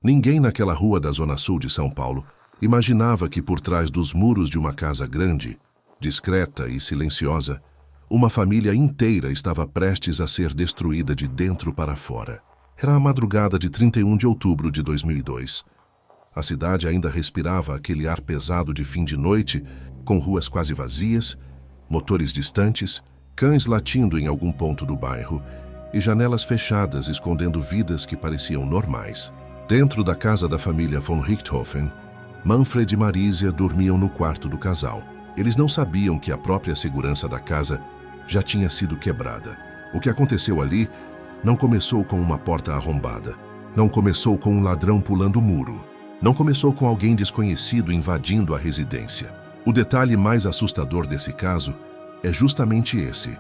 Ninguém naquela rua da Zona Sul de São Paulo imaginava que por trás dos muros de uma casa grande, discreta e silenciosa, uma família inteira estava prestes a ser destruída de dentro para fora. Era a madrugada de 31 de outubro de 2002. A cidade ainda respirava aquele ar pesado de fim de noite, com ruas quase vazias, motores distantes, cães latindo em algum ponto do bairro e janelas fechadas escondendo vidas que pareciam normais. Dentro da casa da família von Richthofen, Manfred e Marisia dormiam no quarto do casal. Eles não sabiam que a própria segurança da casa já tinha sido quebrada. O que aconteceu ali não começou com uma porta arrombada. Não começou com um ladrão pulando o muro. Não começou com alguém desconhecido invadindo a residência. O detalhe mais assustador desse caso é justamente esse.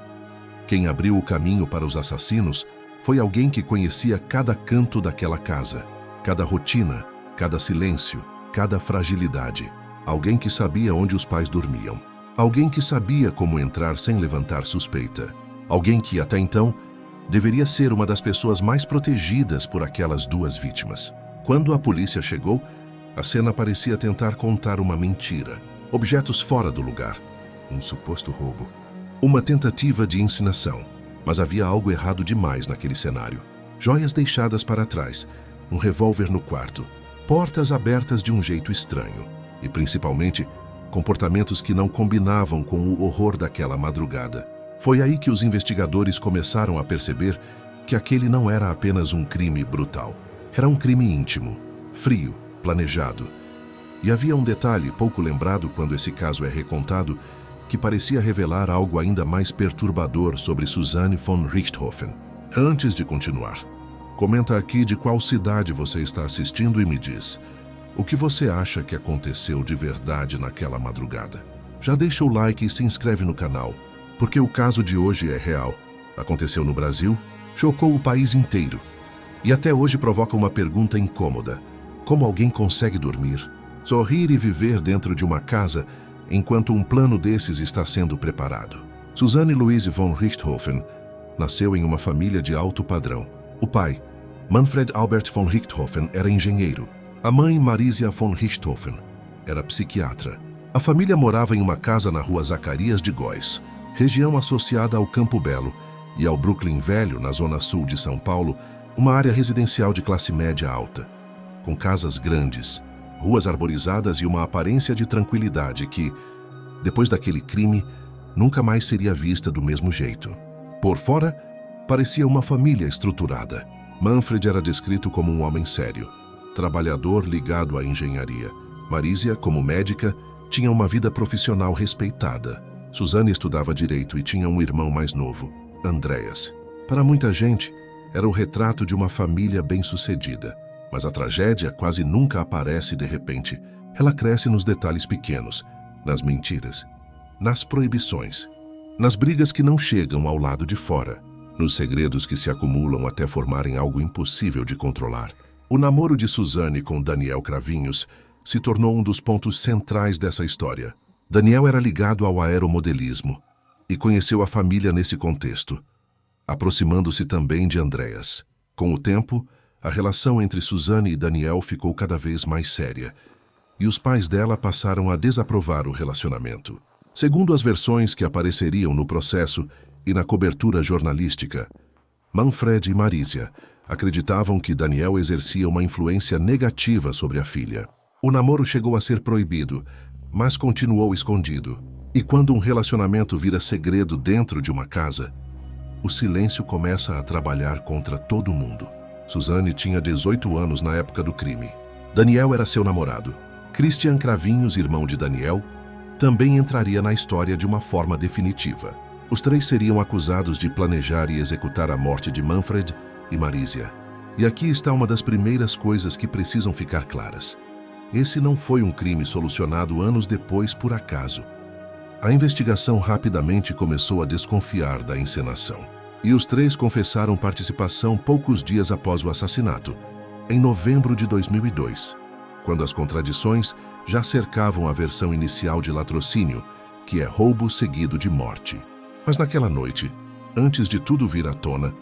Quem abriu o caminho para os assassinos foi alguém que conhecia cada canto daquela casa, cada rotina, cada silêncio, cada fragilidade. Alguém que sabia onde os pais dormiam. Alguém que sabia como entrar sem levantar suspeita. Alguém que, até então, deveria ser uma das pessoas mais protegidas por aquelas duas vítimas. Quando a polícia chegou, a cena parecia tentar contar uma mentira. Objetos fora do lugar. Um suposto roubo. Uma tentativa de encenação. Mas havia algo errado demais naquele cenário. Joias deixadas para trás. Um revólver no quarto. Portas abertas de um jeito estranho. E, principalmente, comportamentos que não combinavam com o horror daquela madrugada. Foi aí que os investigadores começaram a perceber que aquele não era apenas um crime brutal. Era um crime íntimo, frio, planejado. E havia um detalhe pouco lembrado quando esse caso é recontado, que parecia revelar algo ainda mais perturbador sobre Susanne von Richthofen. Antes de continuar, comenta aqui de qual cidade você está assistindo e me diz o que você acha que aconteceu de verdade naquela madrugada. Já deixa o like e se inscreve no canal, porque o caso de hoje é real. Aconteceu no Brasil, chocou o país inteiro e até hoje provoca uma pergunta incômoda. Como alguém consegue dormir, sorrir e viver dentro de uma casa enquanto um plano desses está sendo preparado? Susanne Louise von Richthofen nasceu em uma família de alto padrão. O pai, Manfred Albert von Richthofen, era engenheiro. A mãe, Marisia von Richthofen, era psiquiatra. A família morava em uma casa na rua Zacarias de Góes, região associada ao Campo Belo e ao Brooklyn Velho, na zona sul de São Paulo, uma área residencial de classe média alta, com casas grandes, ruas arborizadas e uma aparência de tranquilidade que, depois daquele crime, nunca mais seria vista do mesmo jeito. Por fora, parecia uma família estruturada. Manfred era descrito como um homem sério, trabalhador ligado à engenharia. Marisia, como médica, tinha uma vida profissional respeitada. Susanne estudava direito e tinha um irmão mais novo, Andreas. Para muita gente, era o retrato de uma família bem-sucedida. Mas a tragédia quase nunca aparece de repente. Ela cresce nos detalhes pequenos, nas mentiras, nas proibições, nas brigas que não chegam ao lado de fora, nos segredos que se acumulam até formarem algo impossível de controlar. O namoro de Susanne com Daniel Cravinhos se tornou um dos pontos centrais dessa história. Daniel era ligado ao aeromodelismo e conheceu a família nesse contexto, aproximando-se também de Andreas. Com o tempo, a relação entre Susanne e Daniel ficou cada vez mais séria, e os pais dela passaram a desaprovar o relacionamento. Segundo as versões que apareceriam no processo e na cobertura jornalística, Manfred e Marisia acreditavam que Daniel exercia uma influência negativa sobre a filha. O namoro chegou a ser proibido, mas continuou escondido. E quando um relacionamento vira segredo dentro de uma casa, o silêncio começa a trabalhar contra todo mundo. Susanne tinha 18 anos na época do crime. Daniel era seu namorado. Christian Cravinhos, irmão de Daniel, também entraria na história de uma forma definitiva. Os três seriam acusados de planejar e executar a morte de Manfred e Marisia. E aqui está uma das primeiras coisas que precisam ficar claras. Esse não foi um crime solucionado anos depois por acaso. A investigação rapidamente começou a desconfiar da encenação. E os três confessaram participação poucos dias após o assassinato, em novembro de 2002, quando as contradições já cercavam a versão inicial de latrocínio, que é roubo seguido de morte. Mas naquela noite, antes de tudo vir à tona,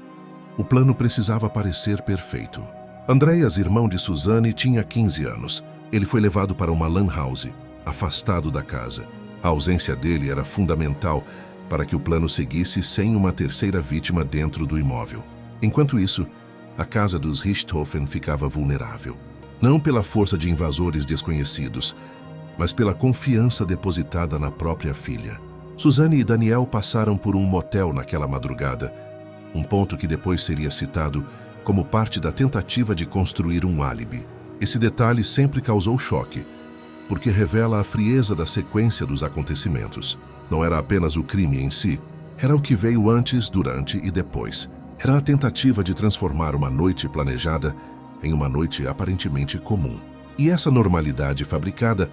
o plano precisava parecer perfeito. Andreas, irmão de Suzane, tinha 15 anos. Ele foi levado para uma lan house, afastado da casa. A ausência dele era fundamental para que o plano seguisse sem uma terceira vítima dentro do imóvel. Enquanto isso, a casa dos Richthofen ficava vulnerável. Não pela força de invasores desconhecidos, mas pela confiança depositada na própria filha. Suzane e Daniel passaram por um motel naquela madrugada, um ponto que depois seria citado como parte da tentativa de construir um álibi. Esse detalhe sempre causou choque, porque revela a frieza da sequência dos acontecimentos. Não era apenas o crime em si, era o que veio antes, durante e depois. Era a tentativa de transformar uma noite planejada em uma noite aparentemente comum. E essa normalidade fabricada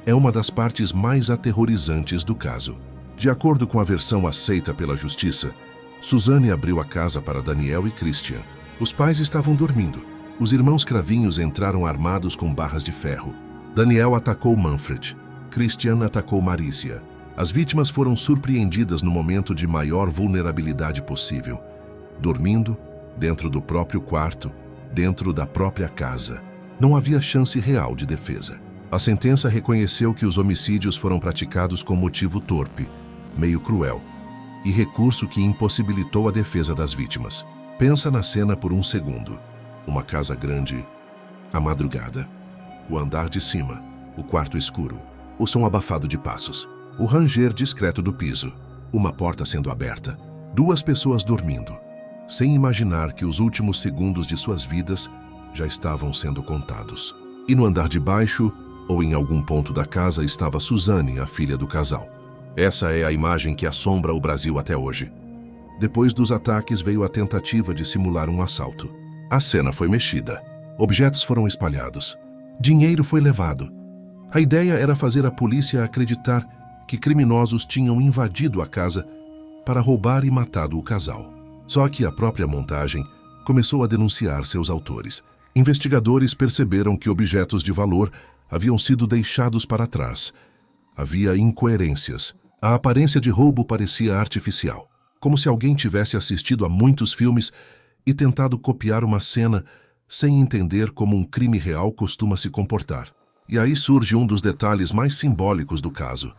é uma das partes mais aterrorizantes do caso. De acordo com a versão aceita pela justiça, Suzane abriu a casa para Daniel e Christian. Os pais estavam dormindo. Os irmãos cravinhos entraram armados com barras de ferro. Daniel atacou Manfred. Christian atacou Marícia. As vítimas foram surpreendidas no momento de maior vulnerabilidade possível, dormindo dentro do próprio quarto, dentro da própria casa. Não havia chance real de defesa. A sentença reconheceu que os homicídios foram praticados com motivo torpe, meio cruel, e recurso que impossibilitou a defesa das vítimas. Pensa na cena por um segundo. Uma casa grande, a madrugada, o andar de cima, o quarto escuro, o som abafado de passos, o ranger discreto do piso, uma porta sendo aberta, duas pessoas dormindo, sem imaginar que os últimos segundos de suas vidas já estavam sendo contados. E no andar de baixo, ou em algum ponto da casa, estava Suzane, a filha do casal. Essa é a imagem que assombra o Brasil até hoje. Depois dos ataques veio a tentativa de simular um assalto. A cena foi mexida. Objetos foram espalhados. Dinheiro foi levado. A ideia era fazer a polícia acreditar que criminosos tinham invadido a casa para roubar e matado o casal. Só que a própria montagem começou a denunciar seus autores. Investigadores perceberam que objetos de valor haviam sido deixados para trás. Havia incoerências. A aparência de roubo parecia artificial, como se alguém tivesse assistido a muitos filmes e tentado copiar uma cena sem entender como um crime real costuma se comportar. E aí surge um dos detalhes mais simbólicos do caso.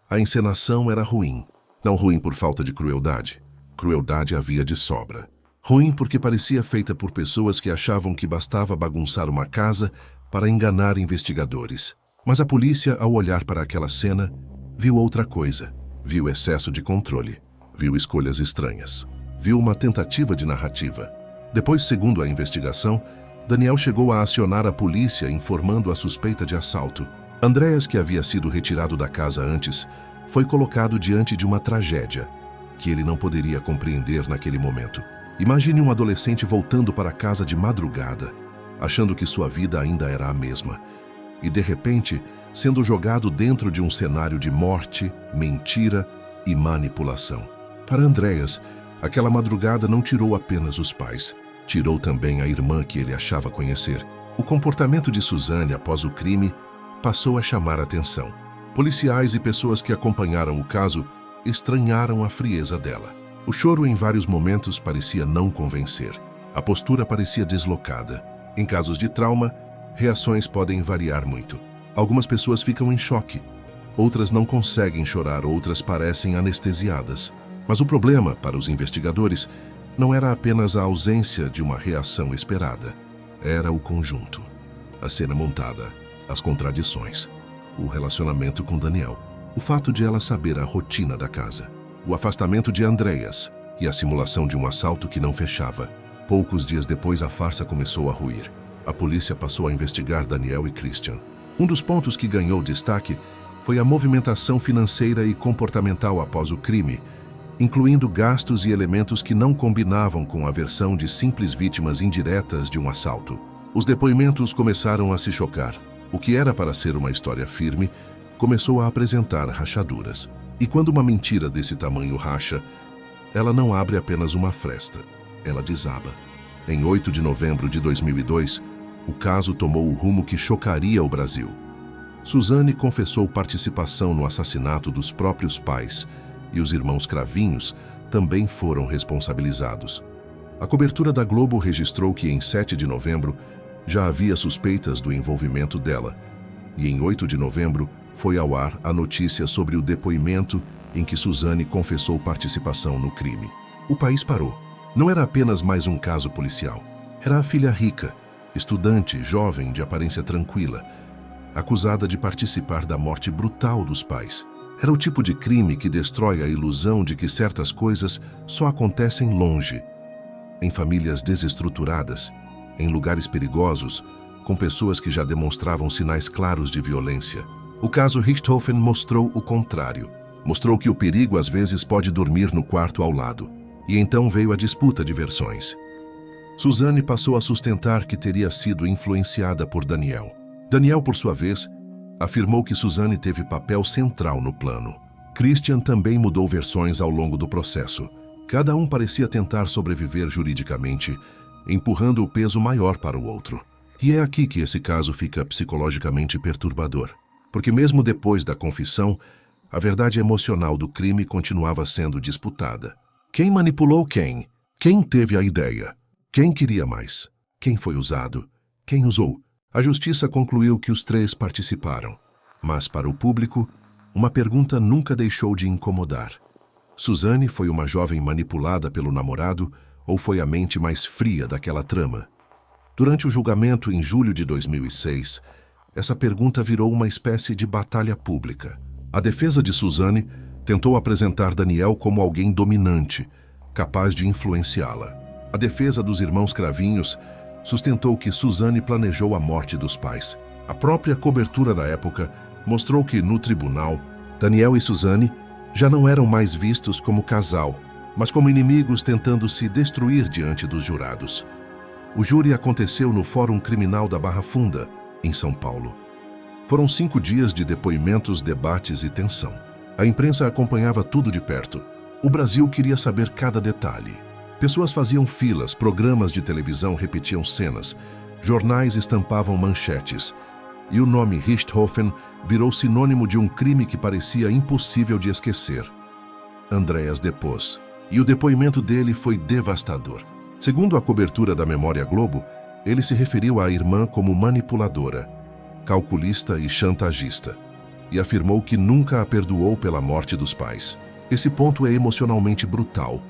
A encenação era ruim. Não ruim por falta de crueldade. Crueldade havia de sobra. Ruim porque parecia feita por pessoas que achavam que bastava bagunçar uma casa para enganar investigadores. Mas a polícia, ao olhar para aquela cena, viu outra coisa. Viu excesso de controle. Viu escolhas estranhas. Viu uma tentativa de narrativa. Depois, segundo a investigação, Daniel chegou a acionar a polícia informando a suspeita de assalto. Andreas, que havia sido retirado da casa antes, foi colocado diante de uma tragédia que ele não poderia compreender naquele momento. Imagine um adolescente voltando para casa de madrugada, achando que sua vida ainda era a mesma, e de repente sendo jogado dentro de um cenário de morte, mentira e manipulação. Para Andreas, aquela madrugada não tirou apenas os pais, tirou também a irmã que ele achava conhecer. O comportamento de Suzane após o crime passou a chamar a atenção. Policiais e pessoas que acompanharam o caso estranharam a frieza dela. O choro em vários momentos parecia não convencer. A postura parecia deslocada. Em casos de trauma, reações podem variar muito. Algumas pessoas ficam em choque. Outras não conseguem chorar, outras parecem anestesiadas. Mas o problema, para os investigadores, não era apenas a ausência de uma reação esperada. Era o conjunto. A cena montada, as contradições, o relacionamento com Daniel, o fato de ela saber a rotina da casa, o afastamento de Andreas e a simulação de um assalto que não fechava. Poucos dias depois, a farsa começou a ruir. A polícia passou a investigar Daniel e Christian. Um dos pontos que ganhou destaque foi a movimentação financeira e comportamental após o crime, incluindo gastos e elementos que não combinavam com a versão de simples vítimas indiretas de um assalto. Os depoimentos começaram a se chocar. O que era para ser uma história firme começou a apresentar rachaduras. E quando uma mentira desse tamanho racha, ela não abre apenas uma fresta, ela desaba. Em 8 de novembro de 2002, o caso tomou o rumo que chocaria o Brasil. Suzane confessou participação no assassinato dos próprios pais e os irmãos cravinhos também foram responsabilizados. A cobertura da Globo registrou que em 7 de novembro já havia suspeitas do envolvimento dela, e em 8 de novembro foi ao ar a notícia sobre o depoimento em que Suzane confessou participação no crime. O país parou. Não era apenas mais um caso policial. Era a filha rica, estudante, jovem, de aparência tranquila, acusada de participar da morte brutal dos pais. Era o tipo de crime que destrói a ilusão de que certas coisas só acontecem longe, em famílias desestruturadas, em lugares perigosos, com pessoas que já demonstravam sinais claros de violência. O caso Richthofen mostrou o contrário. Mostrou que o perigo às vezes pode dormir no quarto ao lado. E então veio a disputa de versões. Suzane passou a sustentar que teria sido influenciada por Daniel. Daniel, por sua vez, afirmou que Suzane teve papel central no plano. Christian também mudou versões ao longo do processo. Cada um parecia tentar sobreviver juridicamente, empurrando o peso maior para o outro. E é aqui que esse caso fica psicologicamente perturbador. Porque mesmo depois da confissão, a verdade emocional do crime continuava sendo disputada. Quem manipulou quem? Quem teve a ideia? Quem queria mais? Quem foi usado? Quem usou? A justiça concluiu que os três participaram. Mas para o público, uma pergunta nunca deixou de incomodar. Suzane foi uma jovem manipulada pelo namorado ou foi a mente mais fria daquela trama? Durante o julgamento em julho de 2006, essa pergunta virou uma espécie de batalha pública. A defesa de Suzane tentou apresentar Daniel como alguém dominante, capaz de influenciá-la. A defesa dos irmãos Cravinhos sustentou que Suzane planejou a morte dos pais. A própria cobertura da época mostrou que, no tribunal, Daniel e Suzane já não eram mais vistos como casal, mas como inimigos tentando se destruir diante dos jurados. O júri aconteceu no Fórum Criminal da Barra Funda, em São Paulo. Foram 5 dias de depoimentos, debates e tensão. A imprensa acompanhava tudo de perto. O Brasil queria saber cada detalhe. Pessoas faziam filas, programas de televisão repetiam cenas, jornais estampavam manchetes, e o nome Richthofen virou sinônimo de um crime que parecia impossível de esquecer. Andreas depôs, e o depoimento dele foi devastador. Segundo a cobertura da Memória Globo, ele se referiu à irmã como manipuladora, calculista e chantagista, e afirmou que nunca a perdoou pela morte dos pais. Esse ponto é emocionalmente brutal,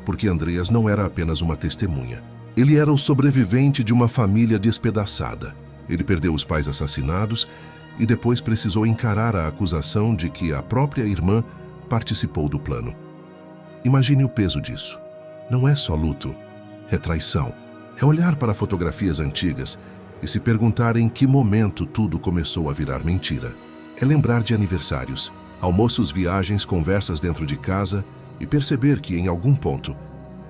porque Andreas não era apenas uma testemunha. Ele era o sobrevivente de uma família despedaçada. Ele perdeu os pais assassinados e depois precisou encarar a acusação de que a própria irmã participou do plano. Imagine o peso disso. Não é só luto, é traição. É olhar para fotografias antigas e se perguntar em que momento tudo começou a virar mentira. É lembrar de aniversários, almoços, viagens, conversas dentro de casa e perceber que, em algum ponto,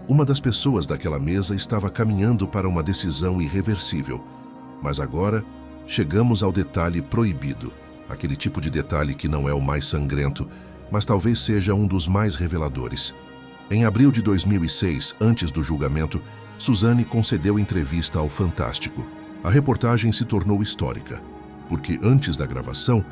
uma das pessoas daquela mesa estava caminhando para uma decisão irreversível. Mas agora, chegamos ao detalhe proibido, aquele tipo de detalhe que não é o mais sangrento, mas talvez seja um dos mais reveladores. Em abril de 2006, antes do julgamento, Suzane concedeu entrevista ao Fantástico. A reportagem se tornou histórica, porque antes da gravação,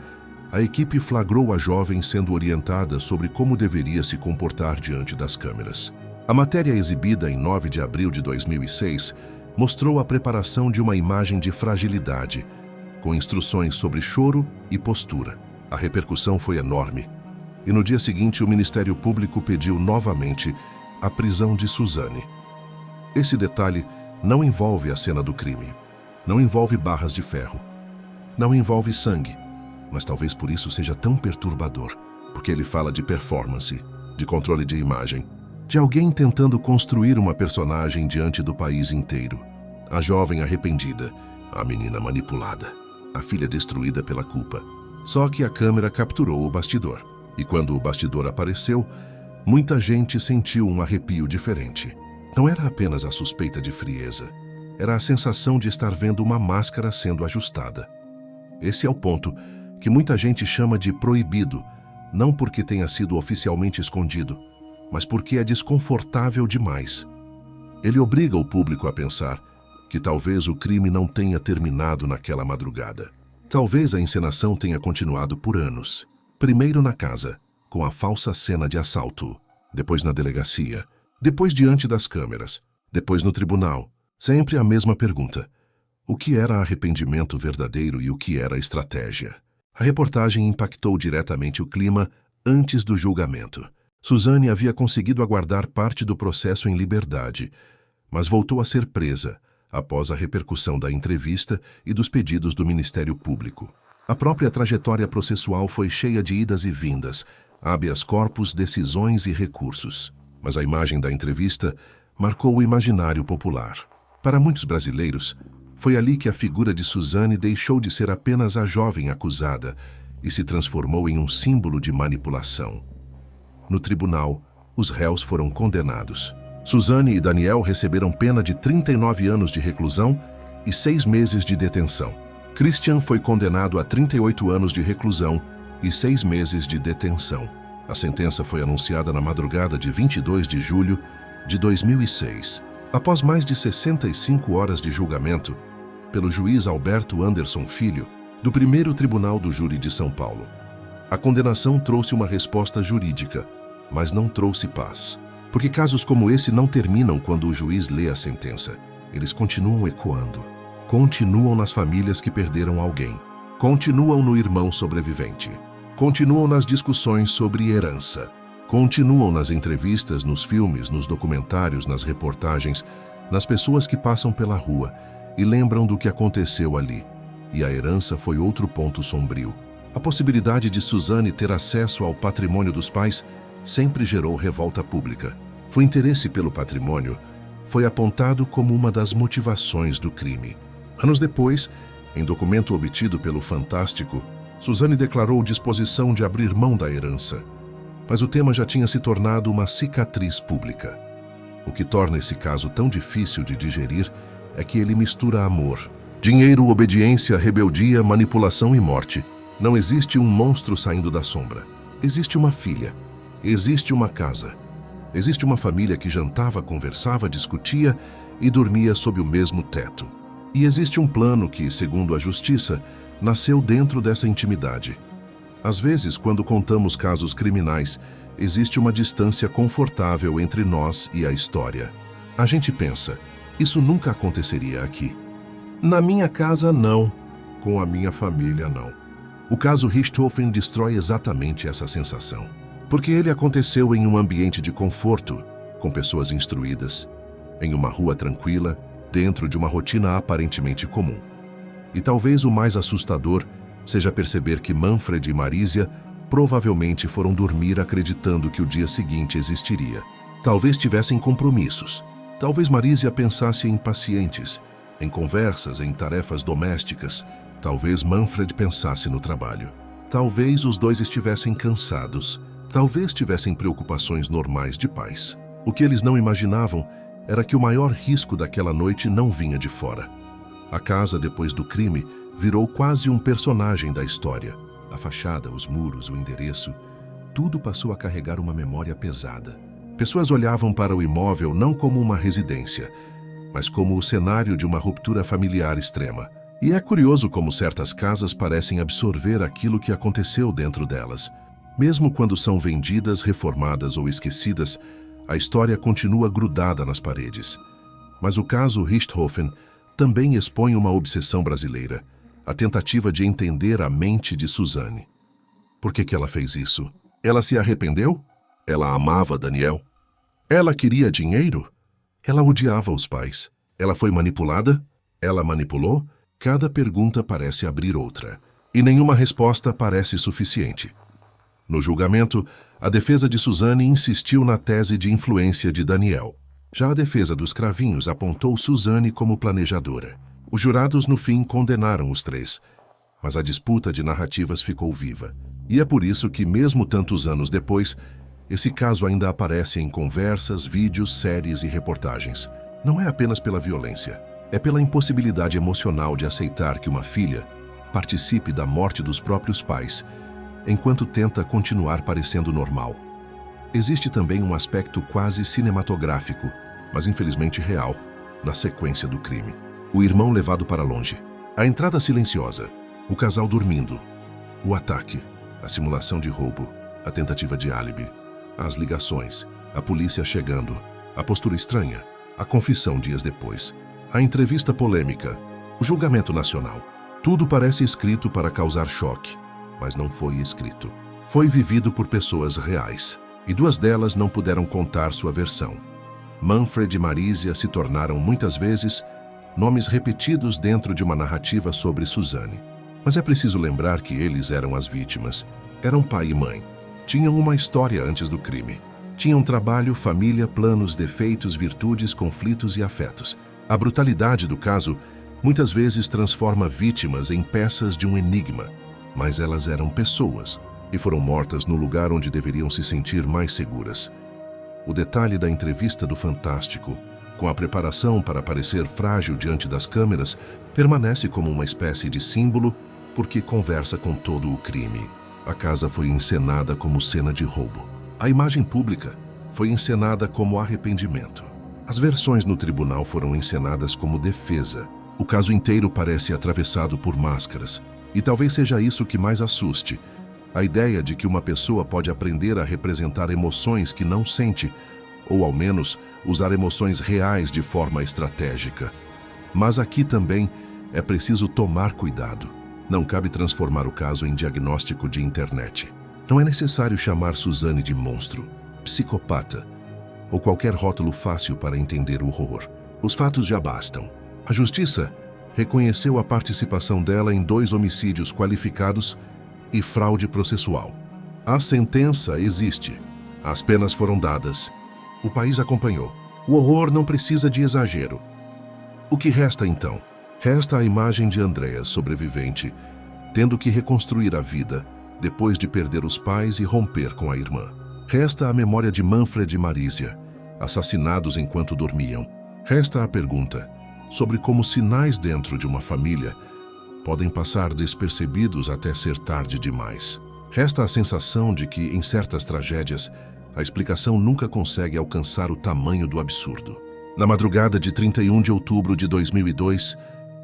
a equipe flagrou a jovem sendo orientada sobre como deveria se comportar diante das câmeras. A matéria exibida em 9 de abril de 2006 mostrou a preparação de uma imagem de fragilidade, com instruções sobre choro e postura. A repercussão foi enorme, e no dia seguinte o Ministério Público pediu novamente a prisão de Suzane. Esse detalhe não envolve a cena do crime, não envolve barras de ferro, não envolve sangue, mas talvez por isso seja tão perturbador, porque ele fala de performance, de controle de imagem, de alguém tentando construir uma personagem diante do país inteiro. A jovem arrependida, a menina manipulada, a filha destruída pela culpa. Só que a câmera capturou o bastidor, e quando o bastidor apareceu, muita gente sentiu um arrepio diferente. Não era apenas a suspeita de frieza, era a sensação de estar vendo uma máscara sendo ajustada. Esse é o ponto que muita gente chama de proibido, não porque tenha sido oficialmente escondido, mas porque é desconfortável demais. Ele obriga o público a pensar que talvez o crime não tenha terminado naquela madrugada. Talvez a encenação tenha continuado por anos. Primeiro na casa, com a falsa cena de assalto, depois na delegacia, depois diante das câmeras, Depois no tribunal, sempre a mesma pergunta. O que era arrependimento verdadeiro e o que era estratégia? A reportagem impactou diretamente o clima antes do julgamento. Suzane havia conseguido aguardar parte do processo em liberdade, mas voltou a ser presa após a repercussão da entrevista e dos pedidos do Ministério Público. A própria trajetória processual foi cheia de idas e vindas, habeas corpus, decisões e recursos. Mas a imagem da entrevista marcou o imaginário popular. Para muitos brasileiros, foi ali que a figura de Suzane deixou de ser apenas a jovem acusada e se transformou em um símbolo de manipulação. No tribunal, os réus foram condenados. Suzane e Daniel receberam pena de 39 anos de reclusão e 6 meses de detenção. Christian foi condenado a 38 anos de reclusão e 6 meses de detenção. A sentença foi anunciada na madrugada de 22 de julho de 2006. Após mais de 65 horas de julgamento, pelo juiz Alberto Anderson Filho, do primeiro Tribunal do Júri de São Paulo. A condenação trouxe uma resposta jurídica, mas não trouxe paz. Porque casos como esse não terminam quando o juiz lê a sentença. Eles continuam ecoando. Continuam nas famílias que perderam alguém. Continuam no irmão sobrevivente. Continuam nas discussões sobre herança. Continuam nas entrevistas, nos filmes, nos documentários, nas reportagens, nas pessoas que passam pela rua e lembram do que aconteceu ali. E a herança foi outro ponto sombrio. A possibilidade de Suzane ter acesso ao patrimônio dos pais sempre gerou revolta pública. O interesse pelo patrimônio foi apontado como uma das motivações do crime. Anos depois, em documento obtido pelo Fantástico, Suzane declarou disposição de abrir mão da herança. Mas o tema já tinha se tornado uma cicatriz pública. O que torna esse caso tão difícil de digerir é que ele mistura amor, dinheiro, obediência, rebeldia, manipulação e morte. Não existe um monstro saindo da sombra. Existe uma filha. Existe uma casa. Existe uma família que jantava, conversava, discutia e dormia sob o mesmo teto. E existe um plano que, segundo a justiça, nasceu dentro dessa intimidade. Às vezes, quando contamos casos criminais, existe uma distância confortável entre nós e a história. A gente pensa, isso nunca aconteceria aqui. Na minha casa, não. Com a minha família, não. O caso Richthofen destrói exatamente essa sensação. Porque ele aconteceu em um ambiente de conforto, com pessoas instruídas, em uma rua tranquila, dentro de uma rotina aparentemente comum. E talvez o mais assustador seja perceber que Manfred e Marísia provavelmente foram dormir acreditando que o dia seguinte existiria. Talvez tivessem compromissos. Talvez Marísia pensasse em pacientes, em conversas, em tarefas domésticas. Talvez Manfred pensasse no trabalho. Talvez os dois estivessem cansados. Talvez tivessem preocupações normais de pais. O que eles não imaginavam era que o maior risco daquela noite não vinha de fora. A casa, depois do crime, virou quase um personagem da história. A fachada, os muros, o endereço, tudo passou a carregar uma memória pesada. Pessoas olhavam para o imóvel não como uma residência, mas como o cenário de uma ruptura familiar extrema. E é curioso como certas casas parecem absorver aquilo que aconteceu dentro delas. Mesmo quando são vendidas, reformadas ou esquecidas, a história continua grudada nas paredes. Mas o caso Richthofen também expõe uma obsessão brasileira, a tentativa de entender a mente de Suzane. Por que ela fez isso? Ela se arrependeu? Ela amava Daniel? Ela queria dinheiro? Ela odiava os pais? Ela foi manipulada? Ela manipulou? Cada pergunta parece abrir outra, e nenhuma resposta parece suficiente. No julgamento, a defesa de Suzane insistiu na tese de influência de Daniel. Já a defesa dos cravinhos apontou Suzane como planejadora. Os jurados, no fim, condenaram os três, mas a disputa de narrativas ficou viva. E é por isso que, mesmo tantos anos depois, esse caso ainda aparece em conversas, vídeos, séries e reportagens. Não é apenas pela violência, é pela impossibilidade emocional de aceitar que uma filha participe da morte dos próprios pais, enquanto tenta continuar parecendo normal. Existe também um aspecto quase cinematográfico, mas infelizmente real, na sequência do crime. O irmão levado para longe, a entrada silenciosa, o casal dormindo, o ataque, a simulação de roubo, a tentativa de álibi, as ligações, a polícia chegando, a postura estranha, A confissão dias depois. A entrevista polêmica. O julgamento nacional. Tudo parece escrito para causar choque, mas não foi escrito. Foi vivido por pessoas reais, e duas delas não puderam contar sua versão. Manfred e Marísia se tornaram muitas vezes nomes repetidos dentro de uma narrativa sobre Suzane. Mas é preciso lembrar que eles eram as vítimas. Eram pai e mãe. Tinham uma história antes do crime. Tinham trabalho, família, planos, defeitos, virtudes, conflitos e afetos. A brutalidade do caso muitas vezes transforma vítimas em peças de um enigma, mas elas eram pessoas e foram mortas no lugar onde deveriam se sentir mais seguras. O detalhe da entrevista do Fantástico, com a preparação para parecer frágil diante das câmeras, permanece como uma espécie de símbolo porque conversa com todo o crime. A casa foi encenada como cena de roubo. A imagem pública foi encenada como arrependimento. As versões no tribunal foram encenadas como defesa. O caso inteiro parece atravessado por máscaras. E talvez seja isso que mais assuste. A ideia de que uma pessoa pode aprender a representar emoções que não sente, ou ao menos usar emoções reais de forma estratégica. Mas aqui também é preciso tomar cuidado. Não cabe transformar o caso em diagnóstico de internet. Não é necessário chamar Suzane de monstro, psicopata, ou qualquer rótulo fácil para entender o horror. Os fatos já bastam. A justiça reconheceu a participação dela em 2 homicídios qualificados e fraude processual. A sentença existe. As penas foram dadas. O país acompanhou. O horror não precisa de exagero. O que resta então? Resta a imagem de Andrea, sobrevivente, tendo que reconstruir a vida depois de perder os pais e romper com a irmã. Resta a memória de Manfred e Marísia, assassinados enquanto dormiam. Resta a pergunta sobre como sinais dentro de uma família podem passar despercebidos até ser tarde demais. Resta a sensação de que, em certas tragédias, a explicação nunca consegue alcançar o tamanho do absurdo. Na madrugada de 31 de outubro de 2002,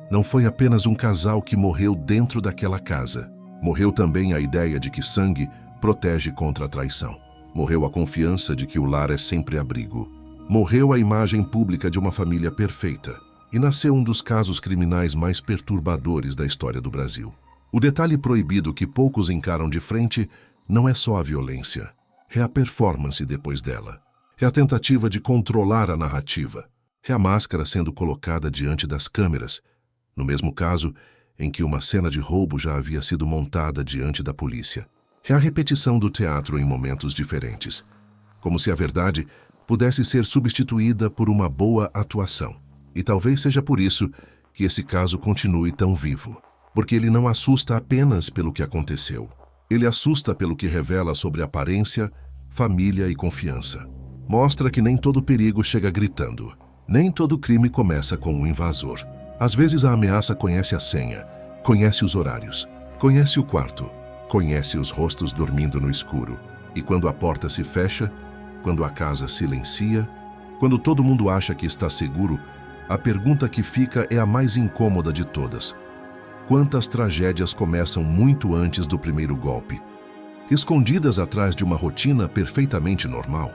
não foi apenas um casal que morreu dentro daquela casa. Morreu também a ideia de que sangue protege contra a traição. Morreu a confiança de que o lar é sempre abrigo. Morreu a imagem pública de uma família perfeita. E nasceu um dos casos criminais mais perturbadores da história do Brasil. O detalhe proibido que poucos encaram de frente não é só a violência. É a performance depois dela. É a tentativa de controlar a narrativa. É a máscara sendo colocada diante das câmeras, no mesmo caso em que uma cena de roubo já havia sido montada diante da polícia. É a repetição do teatro em momentos diferentes, como se a verdade pudesse ser substituída por uma boa atuação. E talvez seja por isso que esse caso continue tão vivo, porque ele não assusta apenas pelo que aconteceu. Ele assusta pelo que revela sobre aparência, família e confiança. Mostra que nem todo perigo chega gritando. Nem todo crime começa com um invasor. Às vezes a ameaça conhece a senha, conhece os horários, conhece o quarto, conhece os rostos dormindo no escuro. E quando a porta se fecha, quando a casa silencia, quando todo mundo acha que está seguro, a pergunta que fica é a mais incômoda de todas. Quantas tragédias começam muito antes do primeiro golpe, escondidas atrás de uma rotina perfeitamente normal?